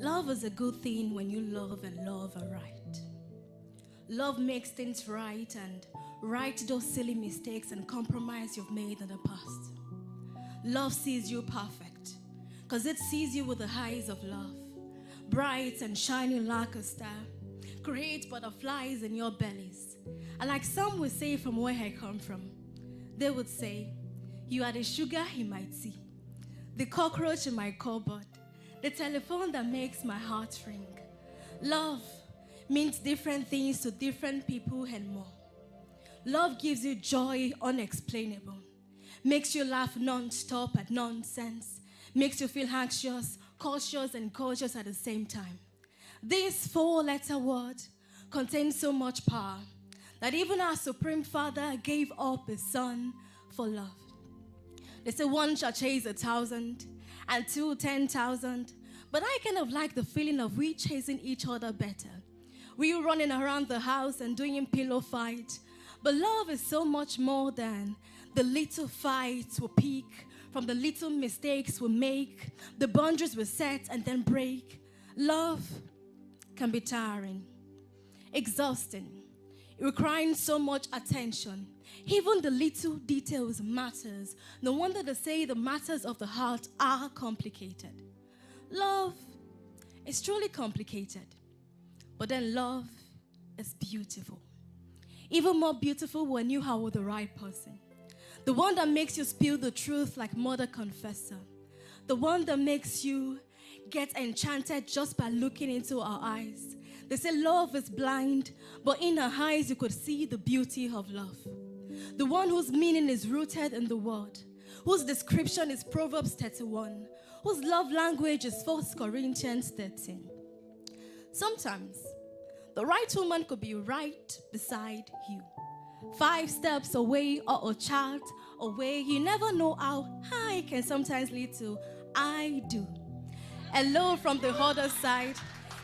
Love is a good thing when you love and love are right. Love makes things right and right those silly mistakes and compromise you've made in the past. Love sees you perfect because it sees you with the eyes of love, bright and shining like a star, create butterflies in your bellies. And like some would say from where I come from, they would say, you are the sugar he might see, the cockroach in my cupboard, the telephone that makes my heart ring. Love means different things to different people and more. Love gives you joy unexplainable, makes you laugh non-stop at nonsense, makes you feel anxious, cautious, and gorgeous at the same time. This four-letter word contains so much power that even our Supreme Father gave up his Son for love. They say one shall chase 1,000 and two 10,000, but I kind of like the feeling of we chasing each other better. We running around the house and doing pillow fight. But love is so much more than the little fights we pick, from the little mistakes we make, the boundaries we set and then break. Love can be tiring, exhausting, requiring so much attention. Even the little details matters. No wonder they say the matters of the heart are complicated. Love is truly complicated, but then love is beautiful. Even more beautiful when you are with the right person. The one that makes you spill the truth like Mother Confessor. The one that makes you get enchanted just by looking into our eyes. They say love is blind, but in her eyes you could see the beauty of love. The one whose meaning is rooted in the word, whose description is Proverbs 31, whose love language is 1 Corinthians 13. Sometimes, the right woman could be right beside you, 5 steps away or a chat away. You never know how high can sometimes lead to I do. Hello from the other side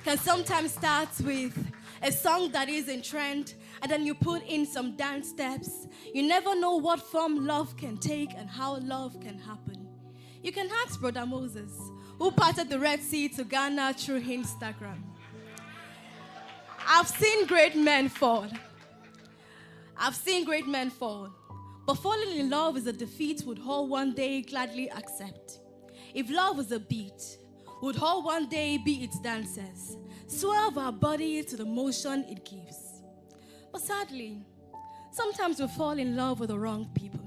can sometimes start with a song that is in trend, and then you put in some dance steps. You never know what form love can take and how love can happen. You can ask Brother Moses, who parted the Red Sea to Ghana through Instagram. I've seen great men fall. But falling in love is a defeat would all one day gladly accept. If love is a beat, would all one day be its dancers, swerve our body to the motion it gives. But sadly, sometimes we fall in love with the wrong people.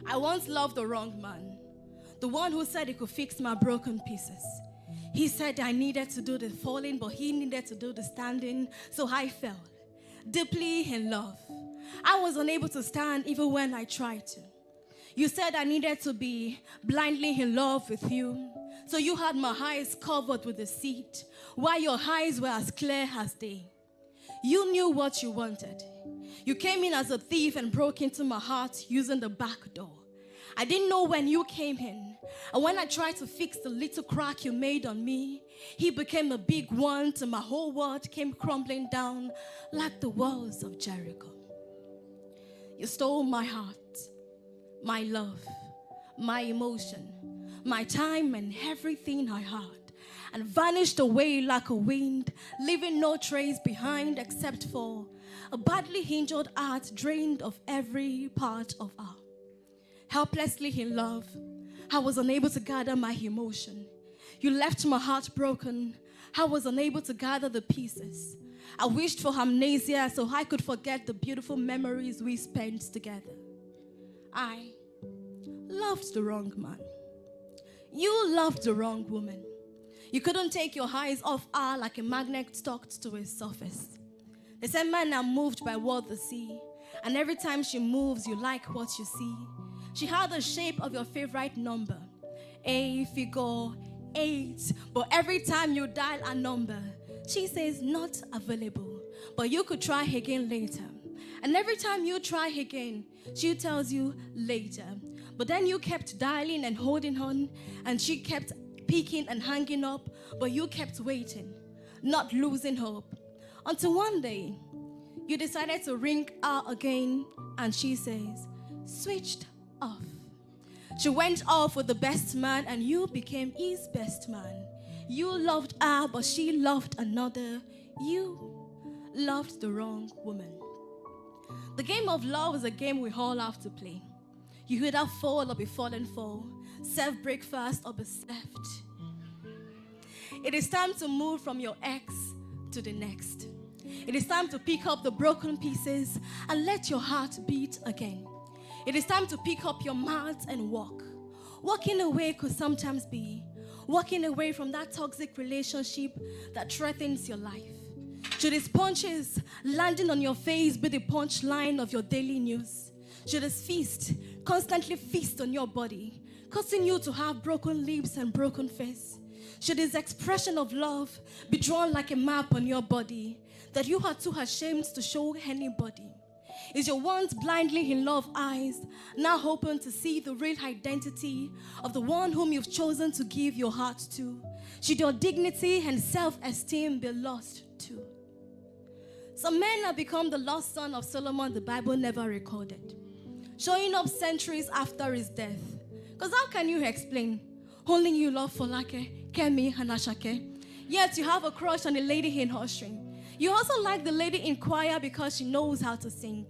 I once loved the wrong man, the one who said he could fix my broken pieces. He said I needed to do the falling, but he needed to do the standing, so I fell deeply in love. I was unable to stand even when I tried to. You said I needed to be blindly in love with you, so you had my eyes covered with deceit, while your eyes were as clear as day. You knew what you wanted. You came in as a thief and broke into my heart using the back door. I didn't know when you came in, and when I tried to fix the little crack you made on me, he became a big one till my whole world came crumbling down like the walls of Jericho. You stole my heart, my love, my emotion, my time and everything I had, and vanished away like a wind, leaving no trace behind except for a badly injured heart drained of every part of her. Helplessly in love, I was unable to gather my emotion. You left my heart broken. I was unable to gather the pieces. I wished for amnesia so I could forget the beautiful memories we spent together. I loved the wrong man. You loved the wrong woman. You couldn't take your eyes off her like a magnet stuck to its surface. They said men are moved by what they see, and every time she moves, you like what you see. She had the shape of your favorite number, a figure 8, but every time you dial a number, she says not available, but you could try again later. And every time you try again, she tells you later. But then you kept dialing and holding on, and she kept peeking and hanging up, but you kept waiting, not losing hope. Until one day, you decided to ring her again, and she says, switched off. She went off with the best man, and you became his best man. You loved her, but she loved another. You loved the wrong woman. The game of love is a game we all have to play. You either fall or be fallen for, serve breakfast or be served. It is time to move from your ex to the next. It is time to pick up the broken pieces and let your heart beat again. It is time to pick up your mat and walk. Walking away could sometimes be walking away from that toxic relationship that threatens your life. Should his punches landing on your face be the punchline of your daily news? Should his fist constantly feast on your body, causing you to have broken lips and broken face? Should his expression of love be drawn like a map on your body that you are too ashamed to show anybody? Is your once blindly in love eyes now open to see the real identity of the one whom you've chosen to give your heart to? Should your dignity and self-esteem be lost too? Some men have become the lost son of Solomon the Bible never recorded, showing up centuries after his death. Because how can you explain only you love Folake, Kemi, and Ashake, yet you have a crush on a lady in her string? You also like the lady in choir because she knows how to sing,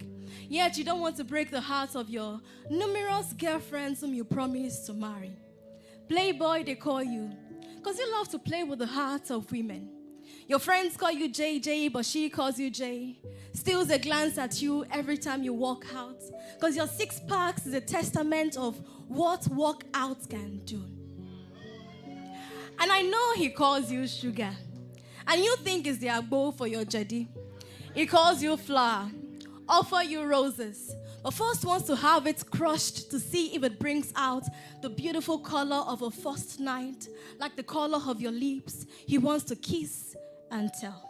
yet you don't want to break the hearts of your numerous girlfriends whom you promised to marry. Playboy, they call you, because you love to play with the hearts of women. Your friends call you JJ, but she calls you Jay. Steals a glance at you every time you walk out, because your six packs is a testament of what walkouts can do. And I know he calls you sugar, and you think it's the agbo for your jadi. He calls you flower, offer you roses, but first wants to have it crushed to see if it brings out the beautiful color of a first night, like the color of your lips. He wants to kiss and tell.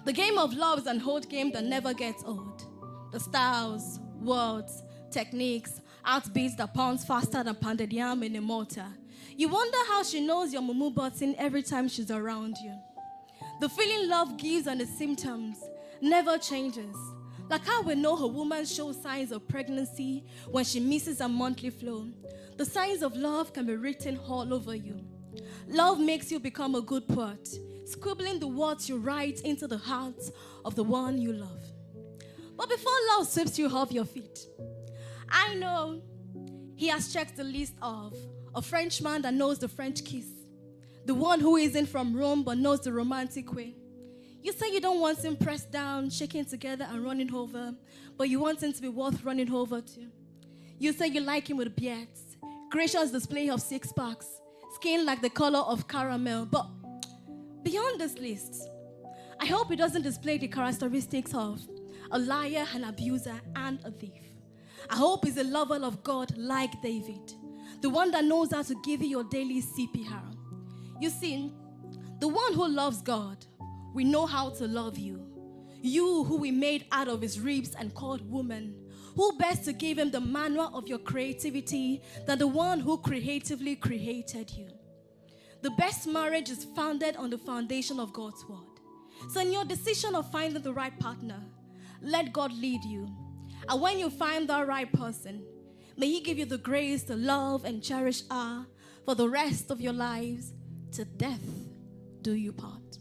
The game of love is an old game that never gets old. The styles, words, techniques, heartbeats that pounds faster than pounded yam in a mortar. You wonder how she knows your mumu button every time she's around you. The feeling love gives and the symptoms never changes. Like how we know a woman shows signs of pregnancy when she misses a monthly flow. The signs of love can be written all over you. Love makes you become a good poet, scribbling the words you write into the heart of the one you love. But before love sweeps you off your feet, I know he has checked the list of a Frenchman that knows the French kiss, the one who isn't from Rome but knows the romantic way. You say you don't want him pressed down, shaking together and running over, but you want him to be worth running over to. You say you like him with beards, gracious display of six packs, skin like the color of caramel. But beyond this list, I hope he doesn't display the characteristics of a liar, an abuser, and a thief. I hope he's a lover of God like David, the one that knows how to give you your daily CPR. You see, the one who loves God, we know how to love you. You who we made out of his ribs and called woman. Who best to give him the manual of your creativity than the one who creatively created you? The best marriage is founded on the foundation of God's word. So in your decision of finding the right partner, let God lead you. And when you find the right person, may he give you the grace to love and cherish her for the rest of your lives. To death do you part.